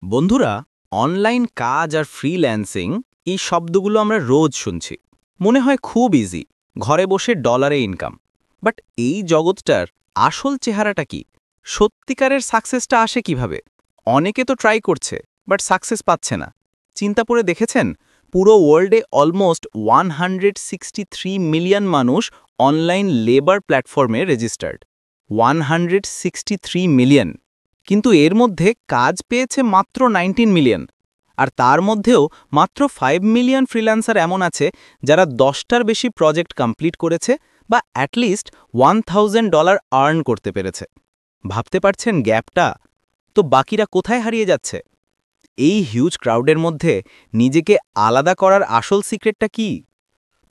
বন্ধুরা, অনলাইন কাজ আর ফ্রিল্যান্সিং এই শব্দগুলো আমরা রোজ শুনছি। মনে হয় খুব ইজি, ঘরে বসে ডলারে ইনকাম। বাট এই জগৎটার আসল চেহারাটা কি? সত্যিকারের সাকসেসটা আসে কিভাবে? অনেকে তো ট্রাই করছে, বাট সাকসেস পাচ্ছে না। চিন্তা করে দেখেছেন, পুরো ওয়ার্ল্ডে অলমোস্ট 163 মিলিয়ন মানুষ অনলাইন লেবার প্ল্যাটফর্মে রেজিস্টার্ড। 163 মিলিয়ন। কিন্তু এর মধ্যে কাজ পেয়েছে মাত্র 19 মিলিয়ন। আর তার মধ্যেও মাত্র 5 মিলিয়ন ফ্রিল্যান্সার এমন আছে যারা 10টার বেশি প্রজেক্ট কমপ্লিট করেছে বা অ্যাটলিস্ট $1000 আর্ন করতে পেরেছে। ভাবতে পারছেন গ্যাপটা? তো বাকিরা কোথায় হারিয়ে যাচ্ছে? এই হিউজ ক্রাউডের মধ্যে নিজেকে আলাদা করার আসল সিক্রেটটা কি?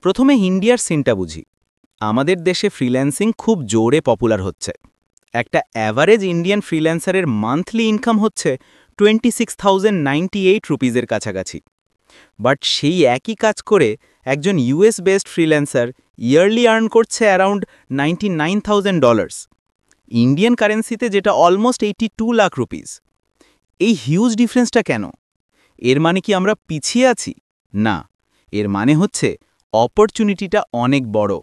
প্রথমে ইন্ডিয়ার সিনটা বুঝি। আমাদের দেশে ফ্রিল্যান্সিং খুব জোরে পপুলার হচ্ছে। একটা অ্যাভারেজ ইন্ডিয়ান ফ্রিল্যান্সারের মান্থলি ইনকাম হচ্ছে 26,098 রুপিজের কাছাকাছি। বাট সেই একই কাজ করে একজন US based freelancer yearly earn করছে অ্যারাউন্ড $99,000, ইন্ডিয়ান কারেন্সিতে যেটা অলমোস্ট 82 লাখ রুপিস। এই হিউজ ডিফারেন্সটা কেন? এর মানে কি আমরা পিছিয়ে আছি? না, এর মানে হচ্ছে অপরচুনিটিটা অনেক বড়।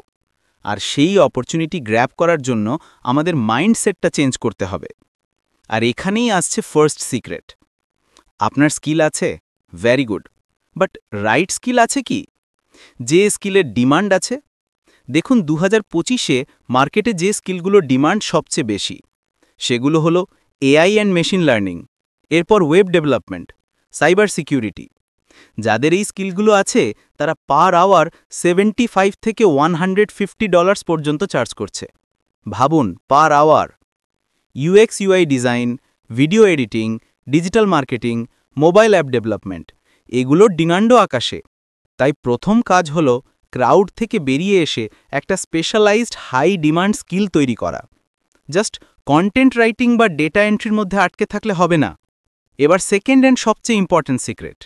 আর সেই অপরচুনিটি গ্র্যাব করার জন্য আমাদের মাইন্ডসেটটা চেঞ্জ করতে হবে। আর এখানেই আসছে ফার্স্ট সিক্রেট। আপনার স্কিল আছে, very good, but right skill আছে কি? যে স্কিলের ডিমান্ড আছে? দেখুন 2025-এ মার্কেটে যে স্কিলগুলোর ডিমান্ড সবচেয়ে বেশি সেগুলো হলো এআই অ্যান্ড মেশিন লার্নিং, এরপর ওয়েব ডেভেলপমেন্ট, সাইবার সিকিউরিটি। যাদের এই স্কিলগুলো আছে তারা পার আওয়ার 75 থেকে $150 পর্যন্ত চার্জ করছে। ভাবুন, per hour. UX UI design, video editing, digital marketing, mobile app development, এগুলোর ডিমান্ডও আকাশে। তাই প্রথম কাজ হলো ক্রাউড থেকে বেরিয়ে এসে একটা স্পেশালাইজড হাই ডিমান্ড স্কিল তৈরি করা। জাস্ট কন্টেন্ট রাইটিং বা ডেটা এন্ট্রির মধ্যে আটকে থাকলে হবে না। এবার সেকেন্ড অ্যান্ড সবচেয়ে important secret,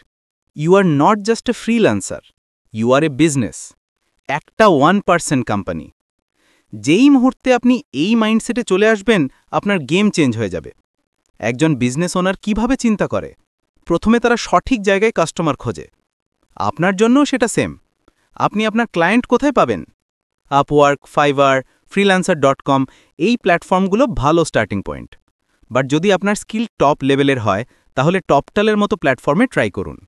you are not just a freelancer, you are a business, একটা 1% কোম্পানি। যেই মুহূর্তে আপনি এই মাইন্ডসেটে চলে আসবেন, আপনার গেম চেঞ্জ হয়ে যাবে। একজন বিজনেস ওনার কিভাবে চিন্তা করে? প্রথমে তারা সঠিক জায়গায় কাস্টমার খোঁজে। আপনার জন্যও সেটা সেম। আপনি আপনার ক্লায়েন্ট কোথায় পাবেন? আপওয়ার্ক, ফাইবার, freelancer.com, এই প্ল্যাটফর্মগুলো ভালো স্টার্টিং পয়েন্ট। বাট যদি আপনার স্কিল টপ লেভেলের হয়, তাহলে টপটালের মতো প্ল্যাটফর্মে ট্রাই করুন।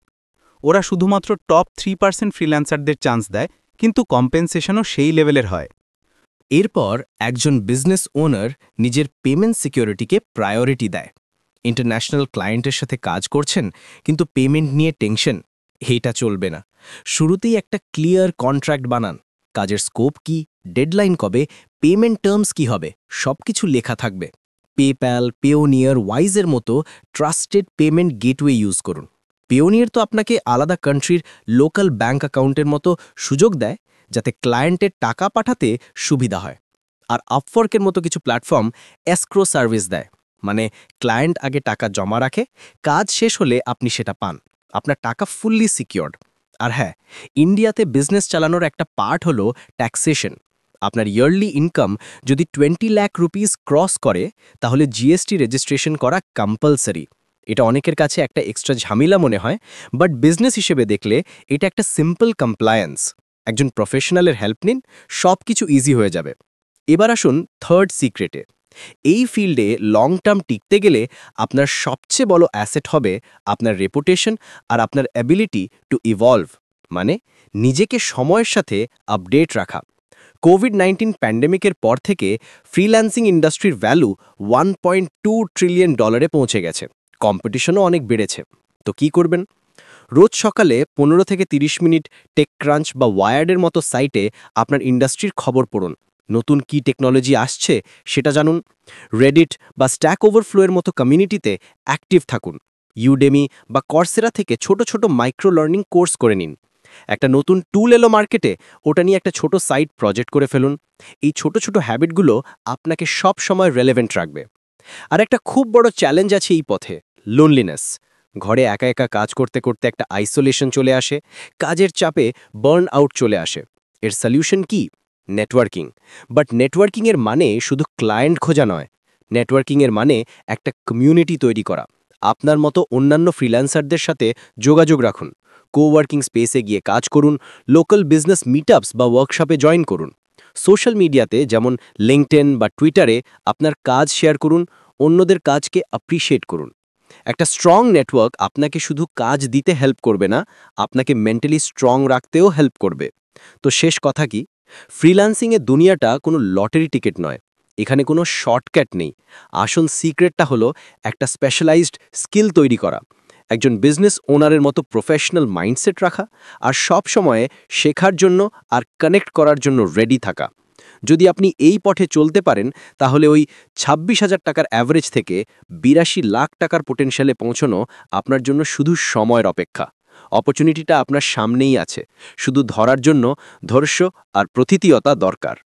ওরা শুধুমাত্র টপ 3% ফ্রিল্যান্সারদের চান্স দেয়, কিন্তু কম্পেনসেশনও সেই লেভেলের হয়। এরপর একজন বিজনেস ওনার নিজের পেমেন্ট সিকিউরিটিকে প্রায়োরিটি দেয়। ইন্টারন্যাশনাল ক্লায়েন্টের সাথে কাজ করছেন, কিন্তু পেমেন্ট নিয়ে টেনশন, এইটা চলবে না। শুরুতেই একটা ক্লিয়ার কন্ট্রাক্ট বানান। কাজের স্কোপ কি, ডেডলাইন কবে, পেমেন্ট টার্মস কি হবে, সবকিছু লেখা থাকবে। পেপ্যাল, পেওনিয়ার, ওয়াইজের মতো ট্রাস্টেড পেমেন্ট গেটওয়ে ইউজ করুন। পেওনিয়ার তো আপনাকে আলাদা কান্ট্রির লোকাল ব্যাঙ্ক অ্যাকাউন্টের মতো সুযোগ দেয়, যাতে ক্লায়েন্টের টাকা পাঠাতে সুবিধা হয়। আর আপওয়ার্কের মতো কিছু প্ল্যাটফর্ম এসক্রো সার্ভিস দেয়, মানে ক্লায়েন্ট আগে টাকা জমা রাখে, কাজ শেষ হলে আপনি সেটা পান। আপনার টাকা ফুললি সিকিউরড। আর হ্যাঁ, ইন্ডিয়াতে বিজনেস চালানোর একটা পার্ট হলো ট্যাক্সেশন। আপনার ইয়ারলি ইনকাম যদি 20 লাখ রুপিস ক্রস করে, তাহলে জিএসটি রেজিস্ট্রেশন করা কম্পালসারি। এটা অনেকের কাছে একটা এক্সট্রা ঝামেলা মনে হয়, বাট বিজনেস হিসেবে দেখলে এটা একটা সিম্পল কমপ্লায়েন্স। একজন প্রফেশনালের হেল্প নিন, সব কিছু ইজি হয়ে যাবে। এবার আসুন থার্ড সিক্রেটে। এই ফিল্ডে লং টার্ম টিকতে গেলে আপনার সবচেয়ে বড় অ্যাসেট হবে আপনার রেপুটেশন আর আপনার অ্যাবিলিটি টু ইভলভ, মানে নিজেকে সময়ের সাথে আপডেট রাখা। কোভিড-19 প্যান্ডেমিকের পর থেকে ফ্রিল্যান্সিং ইন্ডাস্ট্রির ভ্যালু $1.2 ট্রিলিয়ন পৌঁছে গেছে। কম্পিটিশনও অনেক বেড়েছে। তো কি করবেন? রোজ সকালে 15 থেকে 30 মিনিট টেকক্রাঞ্চ বা ওয়ায়ার্ডের মতো সাইটে আপনার ইন্ডাস্ট্রির খবর পড়ুন। নতুন কি টেকনোলজি আসছে সেটা জানুন। রেডিট বা স্ট্যাক ওভারফ্লোয়ের মতো কমিউনিটিতে অ্যাক্টিভ থাকুন। ইউডেমি বা কর্সেরা থেকে ছোট ছোট মাইক্রো লার্নিং কোর্স করে নিন। একটা নতুন টুল এলো মার্কেটে, ওটা নিয়ে একটা ছোট সাইট প্রজেক্ট করে ফেলুন। এই ছোট ছোট হ্যাবিটগুলো আপনাকে সব সময় রেলেভেন্ট রাখবে। আর একটা খুব বড় চ্যালেঞ্জ আছে এই পথে, লোনলিনেস। ঘরে একা একা কাজ করতে করতে একটা আইসোলেশন চলে আসে, কাজের চাপে বার্ন আউট চলে আসে। এর সলিউশন কি? নেটওয়ার্কিং। বাট নেটওয়ার্কিংয়ের মানে শুধু ক্লায়েন্ট খোঁজা নয়। নেটওয়ার্কিংয়ের মানে একটা কমিউনিটি তৈরি করা, আপনার মতো অন্যান্য ফ্রিল্যান্সারদের সাথে যোগাযোগ রাখুন, কোওয়ার্কিং স্পেসে গিয়ে কাজ করুন, লোকাল বিজনেস মিটআপস বা ওয়ার্কশপে জয়েন করুন। সোশ্যাল মিডিয়াতে যেমন লিঙ্কডইন বা টুইটারে আপনার কাজ শেয়ার করুন, অন্যদের কাজকে অ্যাপ্রিশিয়েট করুন। একটা স্ট্রং নেটওয়ার্ক আপনাকে শুধু কাজ দিতে হেল্প করবে না, আপনাকে মেন্টালি স্ট্রং রাখতেও হেল্প করবে। তো শেষ কথা কি, ফ্রিল্যান্সিংয়ের দুনিয়াটা কোনো লটারি টিকিট নয়, এখানে কোনো শর্টকাট নেই। আসল সিক্রেটটা হলো একটা স্পেশালাইজড স্কিল তৈরি করা, একজন বিজনেস ওনারের মতো প্রফেশনাল মাইন্ডসেট রাখা, আর সব সময়ে শেখার জন্য আর কানেক্ট করার জন্য রেডি থাকা। যদি আপনি এই পথে চলতে পারেন, তাহলে ওই 26,000 টাকার অ্যাভারেজ থেকে 82 লাখ টাকার পোটেনশিয়ালে পৌঁছানো আপনার জন্য শুধু সময়ের অপেক্ষা। অপরচুনিটিটা আপনার সামনেই আছে, শুধু ধরার জন্য ধৈর্য আর প্রতিতিয়তা দরকার।